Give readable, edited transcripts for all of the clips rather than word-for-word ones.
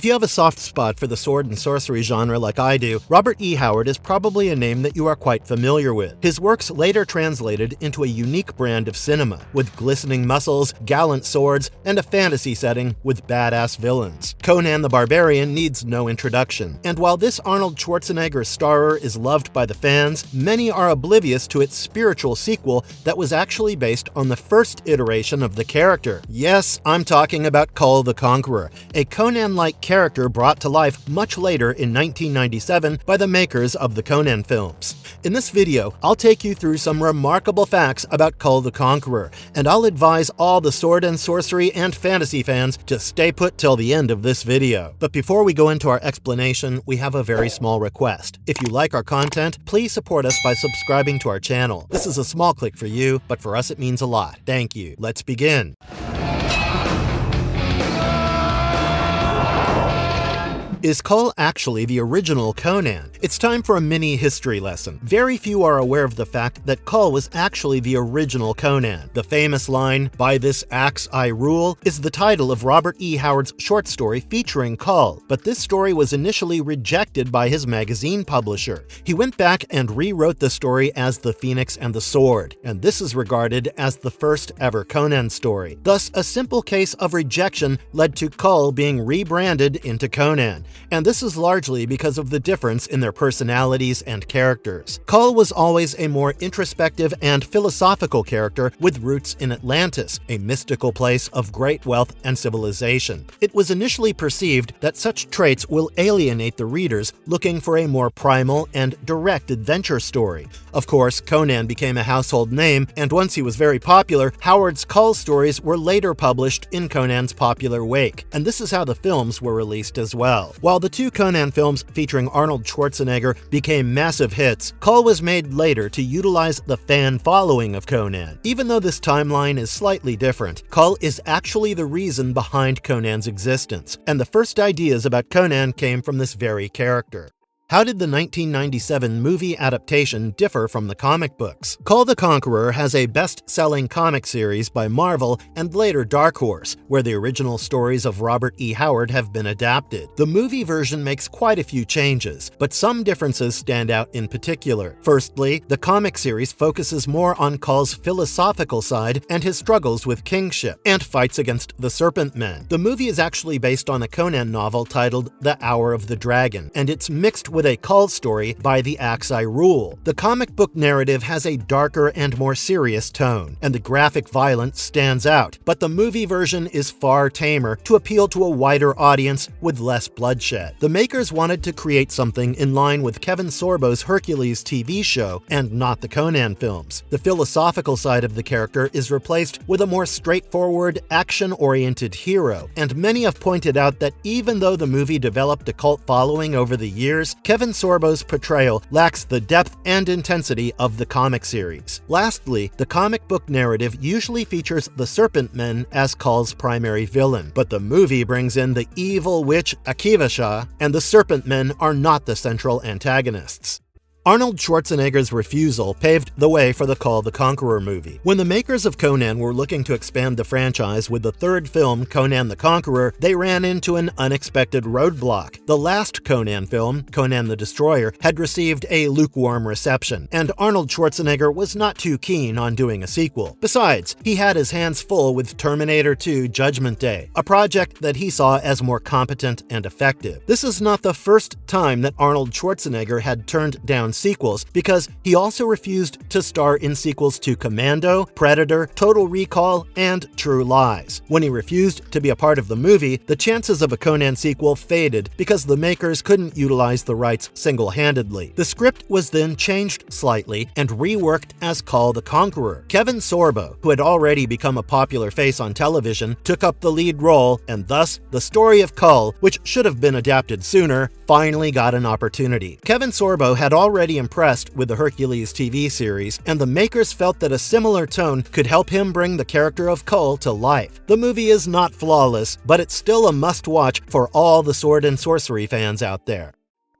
If you have a soft spot for the sword and sorcery genre like I do, Robert E. Howard is probably a name that you are quite familiar with. His works later translated into a unique brand of cinema, with glistening muscles, gallant swords, and a fantasy setting with badass villains. Conan the Barbarian needs no introduction, and while this Arnold Schwarzenegger starer is loved by the fans, many are oblivious to its spiritual sequel that was actually based on the first iteration of the character. Yes, I'm talking about Kull the Conqueror, a Conan-like character brought to life much later in 1997 by the makers of the Conan films. In this video, I'll take you through some remarkable facts about Kull the Conqueror, and I'll advise all the sword and sorcery and fantasy fans to stay put till the end of this video. But before we go into our explanation, we have a very small request. If you like our content, please support us by subscribing to our channel. This is a small click for you, but for us it means a lot. Thank you. Let's begin. Is Kull actually the original Conan? It's time for a mini history lesson. Very few are aware of the fact that Kull was actually the original Conan. The famous line, "By this axe I rule," is the title of Robert E. Howard's short story featuring Kull, but this story was initially rejected by his magazine publisher. He went back and rewrote the story as The Phoenix and the Sword, and this is regarded as the first ever Conan story. Thus, a simple case of rejection led to Kull being rebranded into Conan. And this is largely because of the difference in their personalities and characters. Kull was always a more introspective and philosophical character with roots in Atlantis, a mystical place of great wealth and civilization. It was initially perceived that such traits will alienate the readers looking for a more primal and direct adventure story. Of course, Conan became a household name, and once he was very popular, Howard's Kull stories were later published in Conan's popular wake, and this is how the films were released as well. While the two Conan films featuring Arnold Schwarzenegger became massive hits, Kull was made later to utilize the fan following of Conan. Even though this timeline is slightly different, Kull is actually the reason behind Conan's existence, and the first ideas about Conan came from this very character. How did the 1997 movie adaptation differ from the comic books? Kull the Conqueror has a best-selling comic series by Marvel and later Dark Horse, where the original stories of Robert E. Howard have been adapted. The movie version makes quite a few changes, but some differences stand out in particular. Firstly, the comic series focuses more on Kull's philosophical side and his struggles with kingship, and fights against the Serpent Men. The movie is actually based on a Conan novel titled The Hour of the Dragon, and it's mixed with a Kull story, By the Axe I Rule. The comic book narrative has a darker and more serious tone, and the graphic violence stands out, but the movie version is far tamer to appeal to a wider audience with less bloodshed. The makers wanted to create something in line with Kevin Sorbo's Hercules TV show and not the Conan films. The philosophical side of the character is replaced with a more straightforward, action-oriented hero, and many have pointed out that even though the movie developed a cult following over the years, Kevin Sorbo's portrayal lacks the depth and intensity of the comic series. Lastly, the comic book narrative usually features the Serpent Men as Kull's primary villain, but the movie brings in the evil witch Akivasha, and the Serpent Men are not the central antagonists. Arnold Schwarzenegger's refusal paved the way for the Kull the Conqueror movie. When the makers of Conan were looking to expand the franchise with the third film, Conan the Conqueror, they ran into an unexpected roadblock. The last Conan film, Conan the Destroyer, had received a lukewarm reception, and Arnold Schwarzenegger was not too keen on doing a sequel. Besides, he had his hands full with Terminator 2: Judgment Day, a project that he saw as more competent and effective. This is not the first time that Arnold Schwarzenegger had turned down sequels, because he also refused to star in sequels to Commando, Predator, Total Recall, and True Lies. When he refused to be a part of the movie, the chances of a Conan sequel faded because the makers couldn't utilize the rights single-handedly. The script was then changed slightly and reworked as Kull the Conqueror. Kevin Sorbo, who had already become a popular face on television, took up the lead role, and thus the story of Kull, which should have been adapted sooner, finally got an opportunity. Kevin Sorbo had already impressed with the Hercules TV series, and the makers felt that a similar tone could help him bring the character of Kull to life. The movie is not flawless, but it's still a must-watch for all the sword and sorcery fans out there.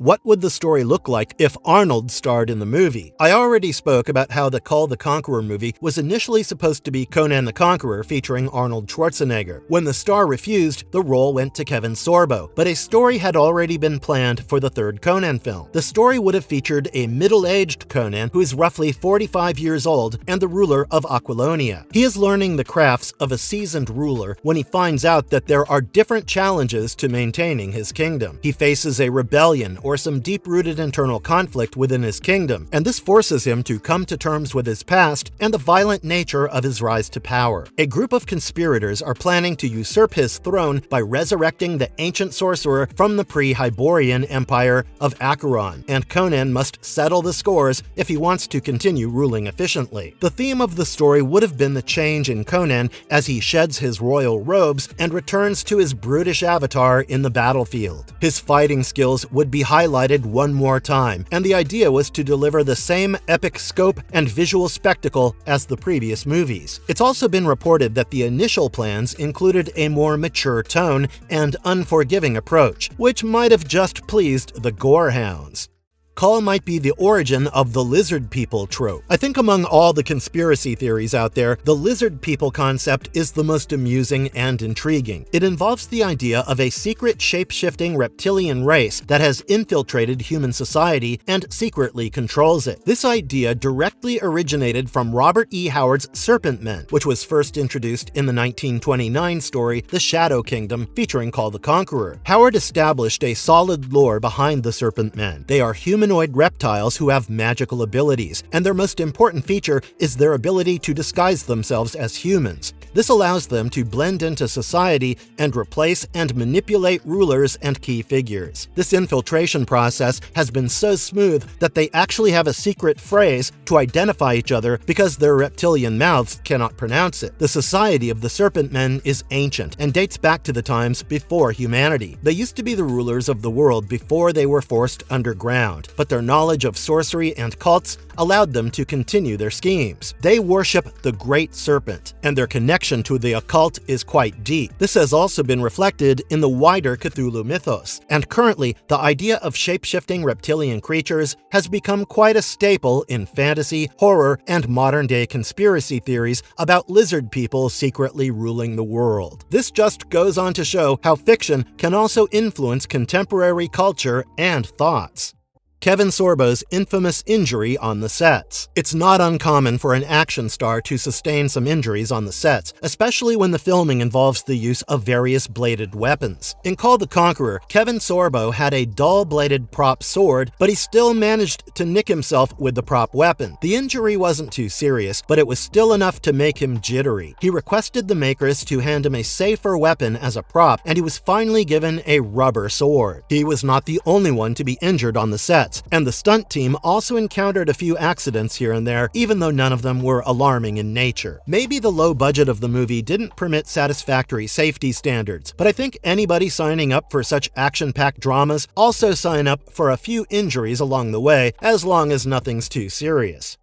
What would the story look like if Arnold starred in the movie? I already spoke about how the Kull the Conqueror movie was initially supposed to be Conan the Conqueror featuring Arnold Schwarzenegger. When the star refused, the role went to Kevin Sorbo, but a story had already been planned for the third Conan film. The story would have featured a middle-aged Conan who is roughly 45 years old and the ruler of Aquilonia. He is learning the crafts of a seasoned ruler when he finds out that there are different challenges to maintaining his kingdom. He faces a rebellion or some deep-rooted internal conflict within his kingdom, and this forces him to come to terms with his past and the violent nature of his rise to power. A group of conspirators are planning to usurp his throne by resurrecting the ancient sorcerer from the pre-Hyborian Empire of Acheron, and Conan must settle the scores if he wants to continue ruling efficiently. The theme of the story would have been the change in Conan as he sheds his royal robes and returns to his brutish avatar in the battlefield. His fighting skills would be highlighted one more time, and the idea was to deliver the same epic scope and visual spectacle as the previous movies. It's also been reported that the initial plans included a more mature tone and unforgiving approach, which might have just pleased the gorehounds. Kull might be the origin of the lizard people trope. I think among all the conspiracy theories out there, the lizard people concept is the most amusing and intriguing. It involves the idea of a secret shape-shifting reptilian race that has infiltrated human society and secretly controls it. This idea directly originated from Robert E. Howard's Serpent Men, which was first introduced in the 1929 story The Shadow Kingdom featuring Kull the Conqueror. Howard established a solid lore behind the Serpent Men. They are humanoid reptiles who have magical abilities, and their most important feature is their ability to disguise themselves as humans. This allows them to blend into society and replace and manipulate rulers and key figures. This infiltration process has been so smooth that they actually have a secret phrase to identify each other because their reptilian mouths cannot pronounce it. The society of the Serpent Men is ancient and dates back to the times before humanity. They used to be the rulers of the world before they were forced underground, but their knowledge of sorcery and cults allowed them to continue their schemes. They worship the Great Serpent, and their connection to the occult is quite deep. This has also been reflected in the wider Cthulhu mythos, and currently the idea of shape-shifting reptilian creatures has become quite a staple in fantasy, horror, and modern-day conspiracy theories about lizard people secretly ruling the world. This just goes on to show how fiction can also influence contemporary culture and thoughts. Kevin Sorbo's infamous injury on the sets. It's not uncommon for an action star to sustain some injuries on the sets, especially when the filming involves the use of various bladed weapons. In Kull the Conqueror, Kevin Sorbo had a dull-bladed prop sword, but he still managed to nick himself with the prop weapon. The injury wasn't too serious, but it was still enough to make him jittery. He requested the makers to hand him a safer weapon as a prop, and he was finally given a rubber sword. He was not the only one to be injured on the set, and the stunt team also encountered a few accidents here and there, even though none of them were alarming in nature. Maybe the low budget of the movie didn't permit satisfactory safety standards, but I think anybody signing up for such action-packed dramas also sign up for a few injuries along the way, as long as nothing's too serious.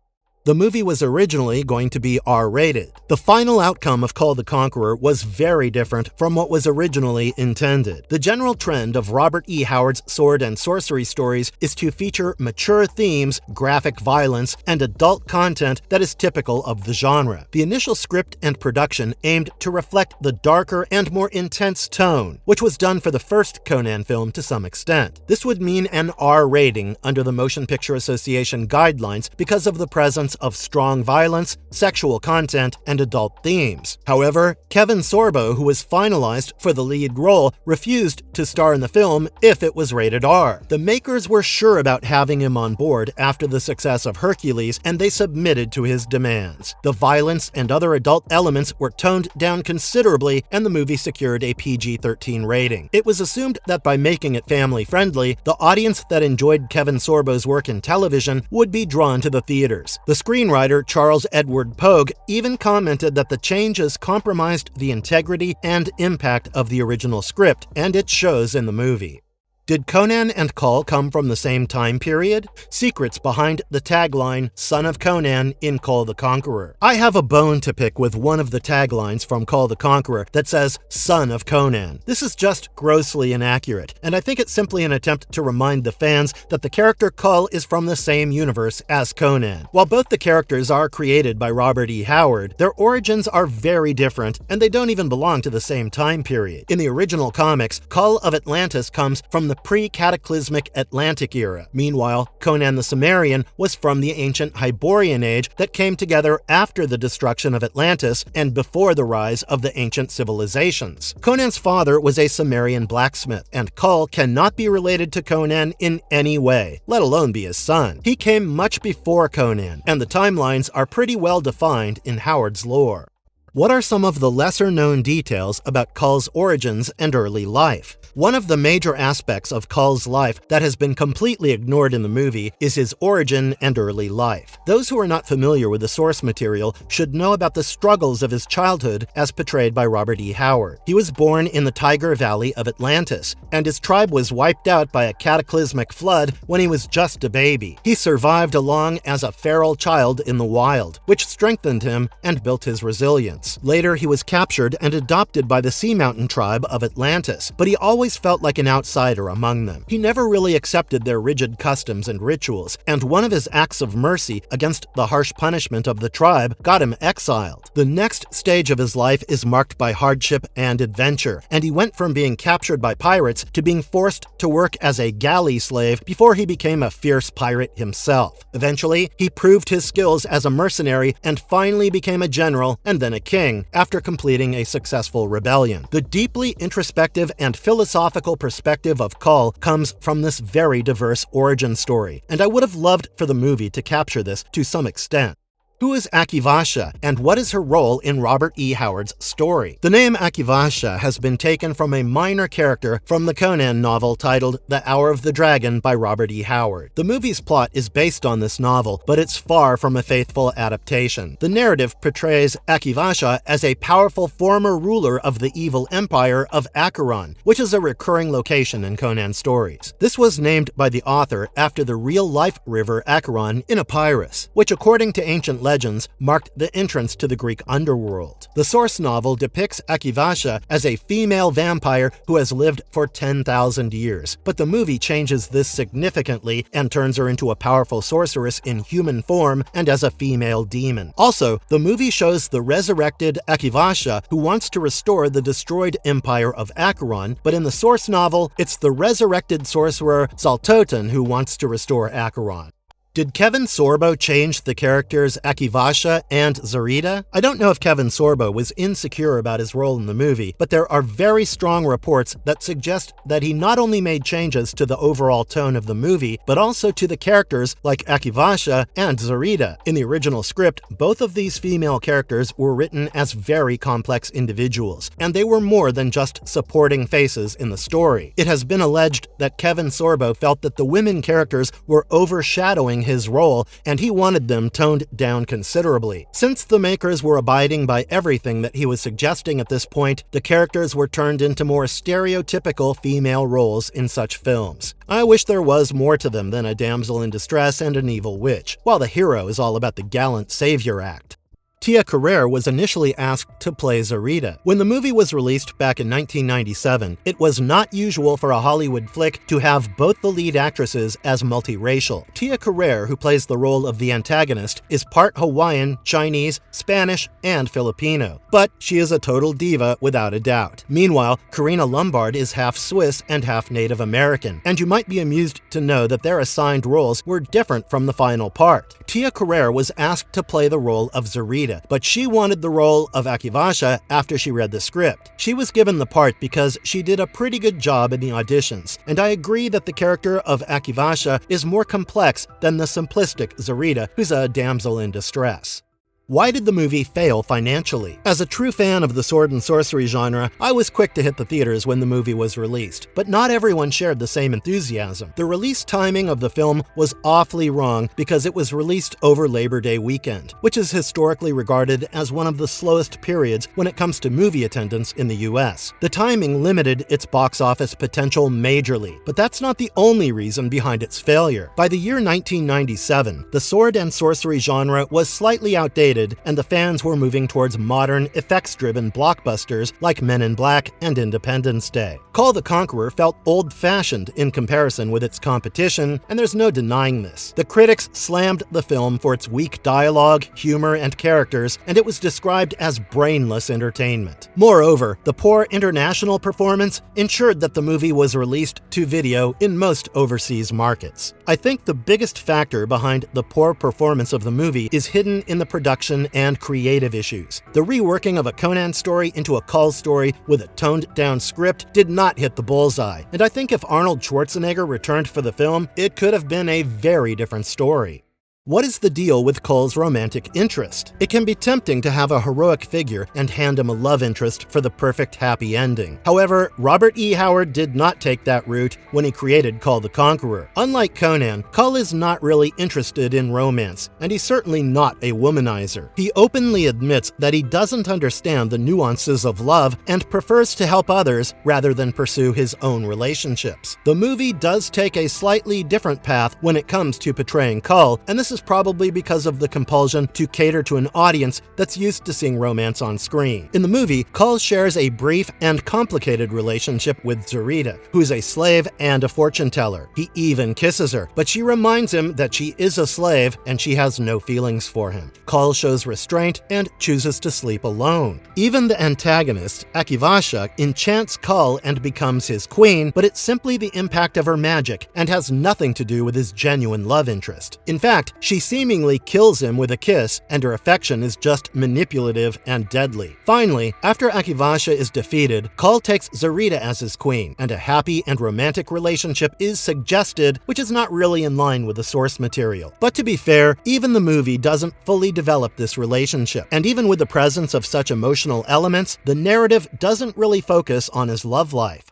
The movie was originally going to be R-rated. The final outcome of Kull the Conqueror was very different from what was originally intended. The general trend of Robert E. Howard's sword and sorcery stories is to feature mature themes, graphic violence, and adult content that is typical of the genre. The initial script and production aimed to reflect the darker and more intense tone, which was done for the first Conan film to some extent. This would mean an R rating under the Motion Picture Association guidelines because of the presence of strong violence, sexual content, and adult themes. However, Kevin Sorbo, who was finalized for the lead role, refused to star in the film if it was rated R. The makers were sure about having him on board after the success of Hercules, and they submitted to his demands. The violence and other adult elements were toned down considerably, and the movie secured a PG-13 rating. It was assumed that by making it family-friendly, the audience that enjoyed Kevin Sorbo's work in television would be drawn to the theaters. The screenwriter Charles Edward Pogue even commented that the changes compromised the integrity and impact of the original script, and it shows in the movie. Did Conan and Call come from the same time period? Secrets behind the tagline, Son of Conan in Kull the Conqueror. I have a bone to pick with one of the taglines from Kull the Conqueror that says, Son of Conan. This is just grossly inaccurate, and I think it's simply an attempt to remind the fans that the character Kull is from the same universe as Conan. While both the characters are created by Robert E. Howard, their origins are very different, and they don't even belong to the same time period. In the original comics, Kull of Atlantis comes from the pre-cataclysmic Atlantic era. Meanwhile, Conan the Cimmerian was from the ancient Hyborian age that came together after the destruction of Atlantis and before the rise of the ancient civilizations. Conan's father was a Cimmerian blacksmith, and Kull cannot be related to Conan in any way, let alone be his son. He came much before Conan, and the timelines are pretty well defined in Howard's lore. What are some of the lesser-known details about Kull's origins and early life? One of the major aspects of Kull's life that has been completely ignored in the movie is his origin and early life. Those who are not familiar with the source material should know about the struggles of his childhood as portrayed by Robert E. Howard. He was born in the Tiger Valley of Atlantis, and his tribe was wiped out by a cataclysmic flood when he was just a baby. He survived along as a feral child in the wild, which strengthened him and built his resilience. Later, he was captured and adopted by the Sea Mountain tribe of Atlantis, but he always felt like an outsider among them. He never really accepted their rigid customs and rituals, and one of his acts of mercy against the harsh punishment of the tribe got him exiled. The next stage of his life is marked by hardship and adventure, and he went from being captured by pirates to being forced to work as a galley slave before he became a fierce pirate himself. Eventually, he proved his skills as a mercenary and finally became a general and then a king after completing a successful rebellion. The deeply introspective and philosophical perspective of Kull comes from this very diverse origin story, and I would have loved for the movie to capture this to some extent. Who is Akivasha, and what is her role in Robert E. Howard's story? The name Akivasha has been taken from a minor character from the Conan novel titled The Hour of the Dragon by Robert E. Howard. The movie's plot is based on this novel, but it's far from a faithful adaptation. The narrative portrays Akivasha as a powerful former ruler of the evil empire of Acheron, which is a recurring location in Conan stories. This was named by the author after the real-life river Acheron in Epirus, which according to ancient legends marked the entrance to the Greek underworld. The source novel depicts Akivasha as a female vampire who has lived for 10,000 years, but the movie changes this significantly and turns her into a powerful sorceress in human form and as a female demon. Also, the movie shows the resurrected Akivasha who wants to restore the destroyed empire of Acheron, but in the source novel, it's the resurrected sorcerer Zaltotin who wants to restore Acheron. Did Kevin Sorbo change the characters Akivasha and Zarita? I don't know if Kevin Sorbo was insecure about his role in the movie, but there are very strong reports that suggest that he not only made changes to the overall tone of the movie, but also to the characters like Akivasha and Zarita. In the original script, both of these female characters were written as very complex individuals, and they were more than just supporting faces in the story. It has been alleged that Kevin Sorbo felt that the women characters were overshadowing his role, and he wanted them toned down considerably. Since the makers were abiding by everything that he was suggesting at this point, the characters were turned into more stereotypical female roles in such films. I wish there was more to them than a damsel in distress and an evil witch, while the hero is all about the gallant savior act. Tia Carrere was initially asked to play Zarita. When the movie was released back in 1997, it was not usual for a Hollywood flick to have both the lead actresses as multiracial. Tia Carrere, who plays the role of the antagonist, is part Hawaiian, Chinese, Spanish, and Filipino, but she is a total diva without a doubt. Meanwhile, Karina Lombard is half Swiss and half Native American, and you might be amused to know that their assigned roles were different from the final part. Tia Carrere was asked to play the role of Zarita, but she wanted the role of Akivasha after she read the script. She was given the part because she did a pretty good job in the auditions, and I agree that the character of Akivasha is more complex than the simplistic Zarita, who's a damsel in distress. Why did the movie fail financially? As a true fan of the sword and sorcery genre, I was quick to hit the theaters when the movie was released, but not everyone shared the same enthusiasm. The release timing of the film was awfully wrong because it was released over Labor Day weekend, which is historically regarded as one of the slowest periods when it comes to movie attendance in the US. The timing limited its box office potential majorly, but that's not the only reason behind its failure. By the year 1997, the sword and sorcery genre was slightly outdated, and the fans were moving towards modern, effects-driven blockbusters like Men in Black and Independence Day. Kull the Conqueror felt old-fashioned in comparison with its competition, and there's no denying this. The critics slammed the film for its weak dialogue, humor, and characters, and it was described as brainless entertainment. Moreover, the poor international performance ensured that the movie was released to video in most overseas markets. I think the biggest factor behind the poor performance of the movie is hidden in the production and creative issues. The reworking of a Conan story into a Kull story with a toned-down script did not hit the bullseye, and I think if Arnold Schwarzenegger returned for the film, it could have been a very different story. What is the deal with Kull's romantic interest? It can be tempting to have a heroic figure and hand him a love interest for the perfect happy ending. However, Robert E. Howard did not take that route when he created Kull the Conqueror. Unlike Conan, Kull is not really interested in romance, and he's certainly not a womanizer. He openly admits that he doesn't understand the nuances of love and prefers to help others rather than pursue his own relationships. The movie does take a slightly different path when it comes to portraying Kull, and this is probably because of the compulsion to cater to an audience that's used to seeing romance on screen. In the movie, Kull shares a brief and complicated relationship with Zarita, who's a slave and a fortune teller. He even kisses her, but she reminds him that she is a slave and she has no feelings for him. Kull shows restraint and chooses to sleep alone. Even the antagonist, Akivasha, enchants Kull and becomes his queen, but it's simply the impact of her magic and has nothing to do with his genuine love interest. In fact, she seemingly kills him with a kiss, and her affection is just manipulative and deadly. Finally, after Akivasha is defeated, Kull takes Zarita as his queen, and a happy and romantic relationship is suggested, which is not really in line with the source material. But to be fair, even the movie doesn't fully develop this relationship, and even with the presence of such emotional elements, the narrative doesn't really focus on his love life.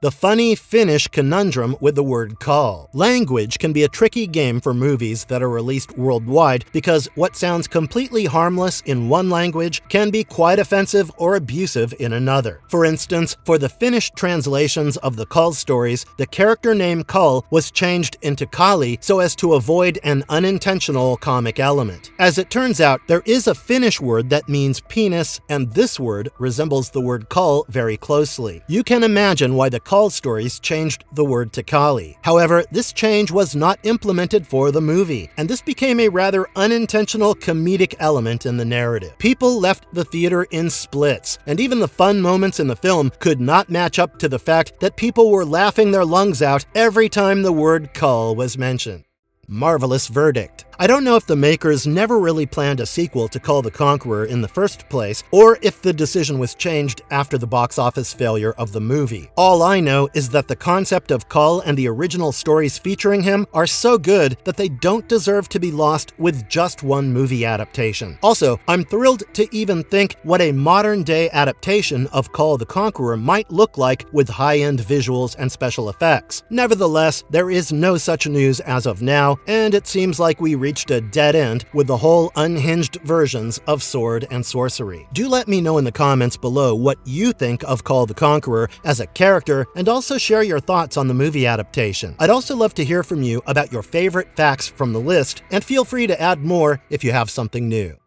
The funny Finnish conundrum with the word cull. Language can be a tricky game for movies that are released worldwide because what sounds completely harmless in one language can be quite offensive or abusive in another. For instance, for the Finnish translations of the Kull stories, the character name Kull was changed into Kali so as to avoid an unintentional comic element. As it turns out, there is a Finnish word that means penis, and this word resembles the word kull very closely. You can imagine why the Kull stories changed the word to Kali. However, this change was not implemented for the movie, and this became a rather unintentional comedic element in the narrative. People left the theater in splits, and even the fun moments in the film could not match up to the fact that people were laughing their lungs out every time the word Kull was mentioned. Marvelous verdict. I don't know if the makers never really planned a sequel to Kull the Conqueror in the first place, or if the decision was changed after the box office failure of the movie. All I know is that the concept of Kull and the original stories featuring him are so good that they don't deserve to be lost with just one movie adaptation. Also, I'm thrilled to even think what a modern-day adaptation of Kull the Conqueror might look like with high-end visuals and special effects. Nevertheless, there is no such news as of now, and it seems like we reached a dead end with the whole unhinged versions of sword and sorcery. Do let me know in the comments below what you think of Kull the Conqueror as a character, and also share your thoughts on the movie adaptation. I'd also love to hear from you about your favorite facts from the list, and feel free to add more if you have something new.